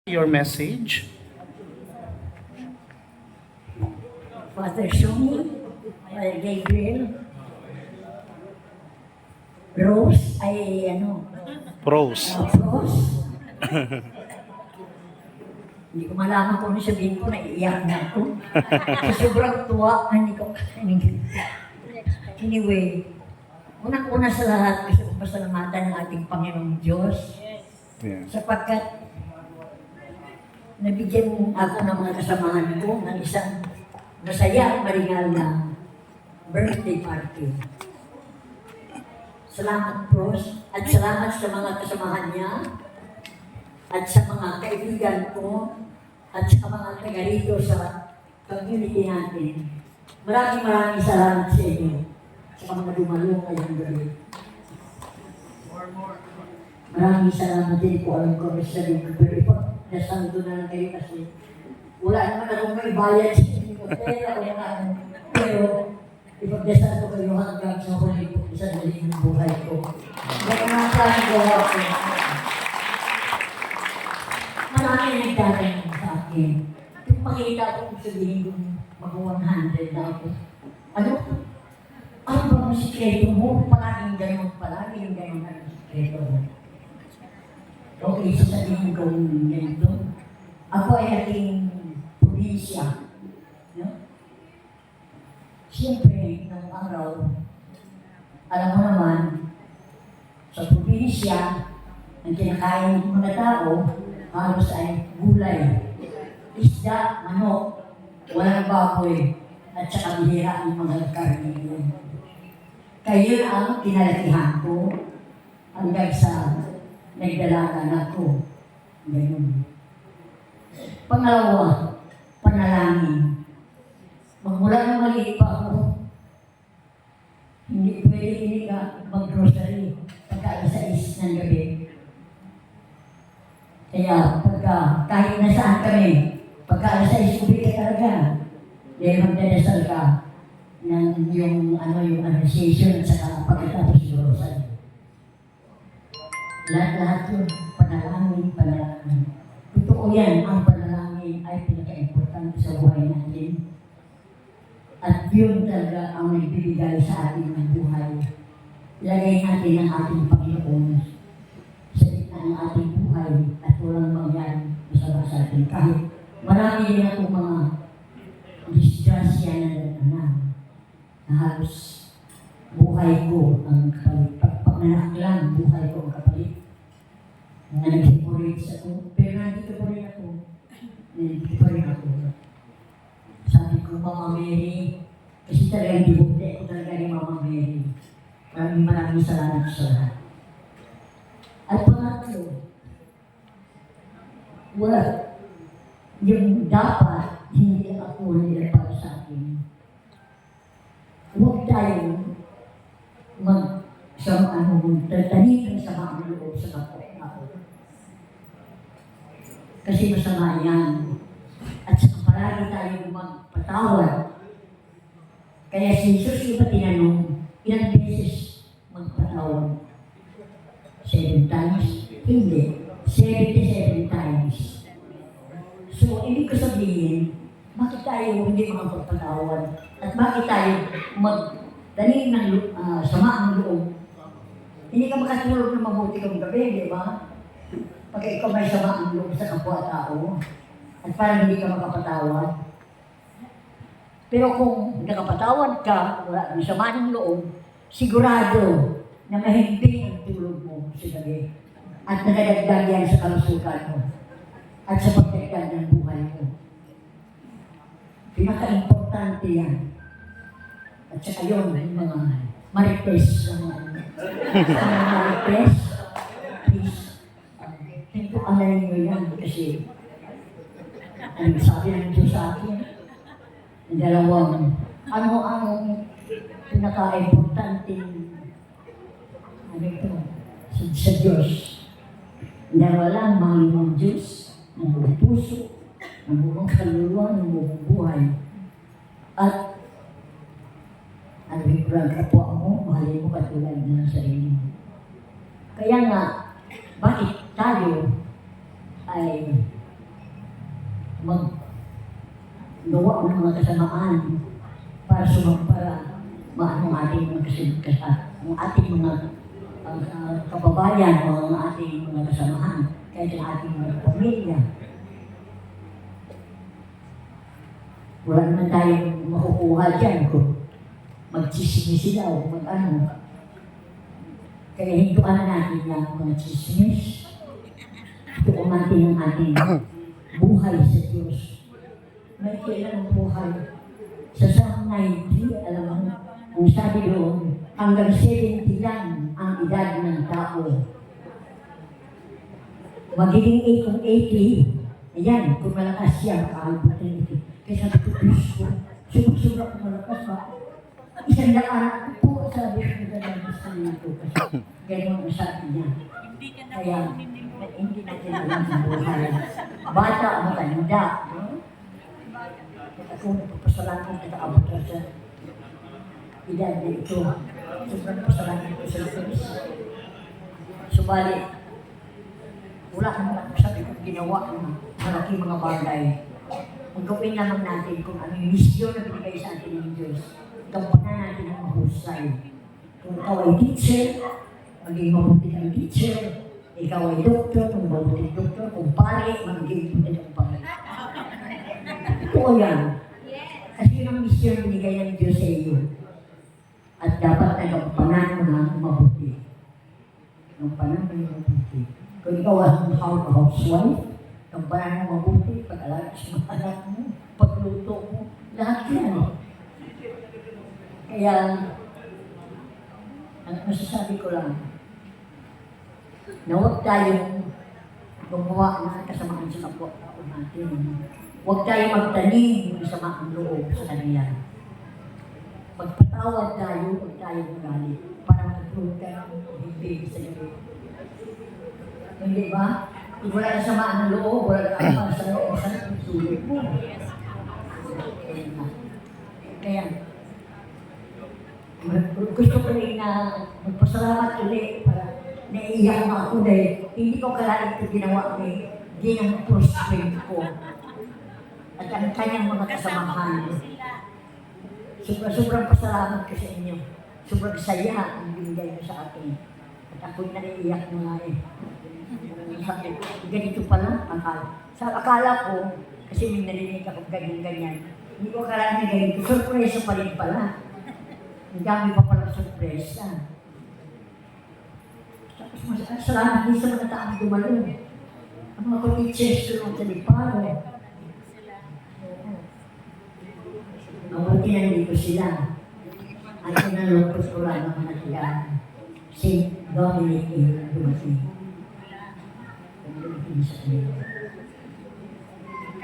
Your message. Father Shumi, Father Gabriel, Rose, Pros. Rose. Hindi ko malaman kung ano sabihin ko, naiiyak na ako. Sa sobrang tuwa, hindi ko Anyway, unang-una sa lahat, gusto kong pasalamatan ng ating Panginoong Diyos Yeah. sapagkat nabigyan ako ng mga kasamahan ko ng isang masaya at maringal na birthday party. Salamat, Pros, at salamat sa mga kasamahan niya, at sa mga kaibigan ko, at sa mga taga rito sa community natin. Maraming salamat sa inyo, sa mga dumalo ngayong gabi. Maraming salamat din po, alam ko, Mr. Lee, pero nasando na lang kayo kasi wala naman akong may bayad sa inyo. Pero ipagdasal ko kayo hanggang sa huli po sa daling ng buhay ko. Nagmamasahan ko ako. Maraming nagdatanong sa akin. Kung makita ko kung sabihin kong mag-100 na ako. Ano ba ang sikreto mo? Palaging ganun, palaging ganun ang sikreto mo. Okay, sasabihin ko ganito. Ako ay ating probinsya. No? Siyempre, ng araw, alam mo naman, sa probinsya, ang kinakain ng mga tao, halos ay gulay, isda, manok, walang baboy, at saka bihira ang mga karne. Kayo ang kinalakihan ko hanggang sa nagdalaga na ako. Ganun. Pangalawa, panalangin. Magmula nang maliit pa ako, hindi pwede ka mag-grocery pagka alas 6 ng gabi. Kaya kahit nasaan kami, pagka alas 6 uwi ka talaga. Dahil magdadasal ka ng yung association at saka pagkatapos grocery. Lahat-lahat yun, panalangin. Totoo yan, ang panalangin ay pinaka-importante sa buhay natin. At yun talaga ang nagbibigay sa atin ng buhay. Ilagay natin ang ating Panginoon sa gitna ng ating buhay at walang mangyari masama sa atin. Kahit marami din akong mga disgrasya na halos buhay ko ang kapalit. Pagpanganak lang, buhay ko ang kapalit. Nag-separate ako, pero nandito pa rin ako. Sabi ko, Mama Mary, kasi talagang dibukte ko talaga ni Mama Mary. Maraming salamat sa lahat. At pangatlo, yung dapat hindi ako nila para sa akin. Huwag tayong tatanin sa mga loob sa kapwa ako. Kasi masama yan. At saka palagi tayong magpatawad. Kaya si Jesus iba tinanong, ilang beses magpatawad? 7 times? Hindi. 77 times. So, ibig ko sabihin, bakit tayo hindi makapagpatawad? At bakit tayo magdaling ng sama ang loob? Hindi ka makatulog ng mabuti kong gabi, di ba? Pagka ikaw may sama ang loob sa kapwa-tao, at parang hindi ka makapatawad. Pero kung nakapatawad ka, wala kang sama ng loob, sigurado na mahimping ang tulog mo sa gabi. At nakadagdag yan sa kalusugan mo. At sa pagdagdag ng buhay mo. Pinaka-importante yan. At saka yun, yung mga marites, marites, please, alayin nyo yan kasi ang sabi ng Diyos sa akin, ang dalawang, ano pinaka-importante sa Diyos. Dalawa lang, mahal mo ang Diyos, ng buong puso, ng buong kaluluwa, ng buong buhay. At alawin ko lang kapwa mo, mahalin mo katulad na sa inyo. Kaya nga, bakit tayo ay maggawa ng mga kasamaan para maano ang ating mga ang ating mga kababayan o ang ating mga kasamahan kahit ang ating mga pamilya. Wala naman tayong makukuha dyan kung mag-chismis sila o mag-ano. Kaya hinduan natin yung mga chismis. Tuon natin ang ating buhay sa Diyos. May kailan ang buhay. Sa Psalm 90, alam mo, kung sabi doon, hanggang 70 lang ang edad ng tao. Magiging 80, ayan, kung malakas siya, makahalbot na ito. Kaya sabi ko, Diyos ko, sumusura kung malakas ba? Isang daan po, sabi ko na lang sa ito. Kasi gano'n ang sabi niya. Kaya, hindi natin alam sa buhay. Bata, matanda. At ako nagpapasalamat at aabot na sa edad na ito. Sobrang pasalamat ko sa Diyos. Subalit, wala kang sabi kong ginawa ng malaking mga bagay. Ang gawin naman natin kung ano yung misyon na binigay sa atin ng Diyos. Gampanan natin ang mahusay. Kung ikaw ay teacher, maging mabuti kang teacher. Ikaw ay doktor, kung mabuti doktor. Kung pare, maging mabuti kang pare. Ito yan. Kasi yun ang misyon na binigay ng Diyos sa iyo. At dapat ay gampanan mo na mabuti. Gampanan mo na mabuti. Kung ikaw ay housewife, gampanan mo mabuti, pag-alaga sa mga anak mo, pagluto mo, lahat yan. Kaya, ang masasabi ko lang, na huwag tayong gumawa ng kasamaan sa kapwa natin. Huwag tayong magtanim ng samaang loob sa kanila. Magpatawad tayo, huwag tayong magalit, para magtulog tayo ng hindi sa gabi. Hindi ba? Wala na samaan ng loob, wala na para sa loob sa tulog mo. Kaya, gusto ko rin na magpasalamat ulit para naiiyak na ako dahil hindi ko kalain ito ginawa ko hindi ang first friend ko. At ang kanyang mga kasamahan. Sobrang pasalamat ko sa inyo. Sobrang saya ang binigay ko sa akin. At ako'y naiiyak na nga eh. Ganito pala, akala ko, kasi may narinig ako ganyan-ganyan. Hindi ko akala na ganito. Surpresa pa rin pala. Ang dami pa pala surpresa. Tapos salamat din sa mga taong dumalo. Ang mga teachers tulong sa Liparo. Mabuti nandito sila. At pinalupos ko lang ang mga tiga. St. Dominic dumating.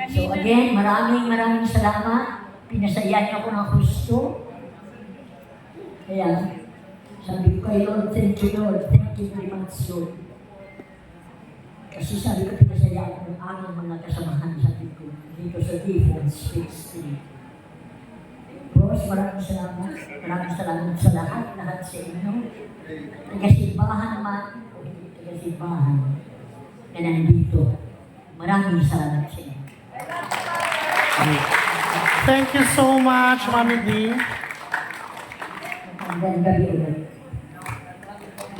So again, maraming salamat. Pinasaya niyo ako ng gusto. Kaya, sabi ko kay Lord, thank you Lord. Thank you very much Lord. Kasi sabi ko, pinasaya ako ng aming mga kasamahan, sabi ko, dito sa Different Space 3. Bros, maraming salamat. Maraming salamat sa lahat sa inyo. Taga-simbahan naman, o hindi taga-simbahan na nandito. Maraming salamat sa inyo. Thank you so much, Mami D. Magandang gabi ulit.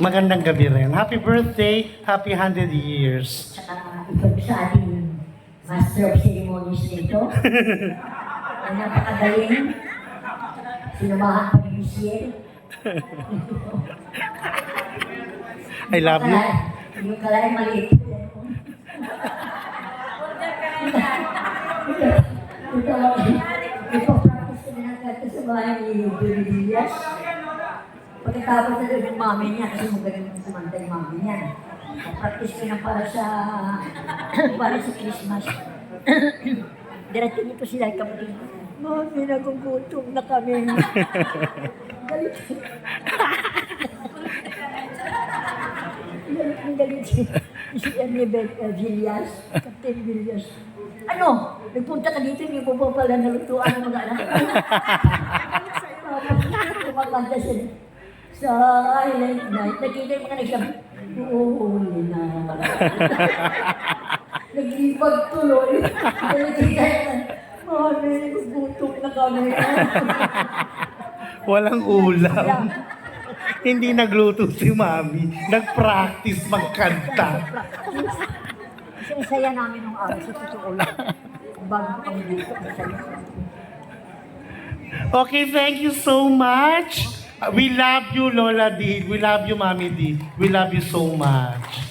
Magandang gabi rin. Happy birthday, happy 100 years. Saka ito sa ating Master of Ceremonies nito. Ang napakagaling. Sinumahan pa ni Michelle. I love you. Yung kalay maliit. Ipapractice ko na natin sa bahay ni Baby Diaz. Pagkatapos na doon yung mami niya, kasi magaling kumanta yung mami niya. Practice ko na para sa Christmas. Darating ito sila kapatid. Mami, nagugutom na kami. Galit. Galit si Ernibet Villas, Captain Villas. Ano? Nagpunta ka dito, hindi ko pa pala nalutuan ng mga anak. Kumakanta siya sa Island Night. Nakita yung mga nagsabi, uuhuli na. Naglipat magtuloy. Mami, gutom na kami. Walang ulam. Hindi nagluto si Mami. Nag-practice magkanta. Kasi saya namin nung araw sa totoo lang. Bago kami dito, saya. Okay, thank you so much. We love you, Lola D. We love you, Mami D. We love you so much.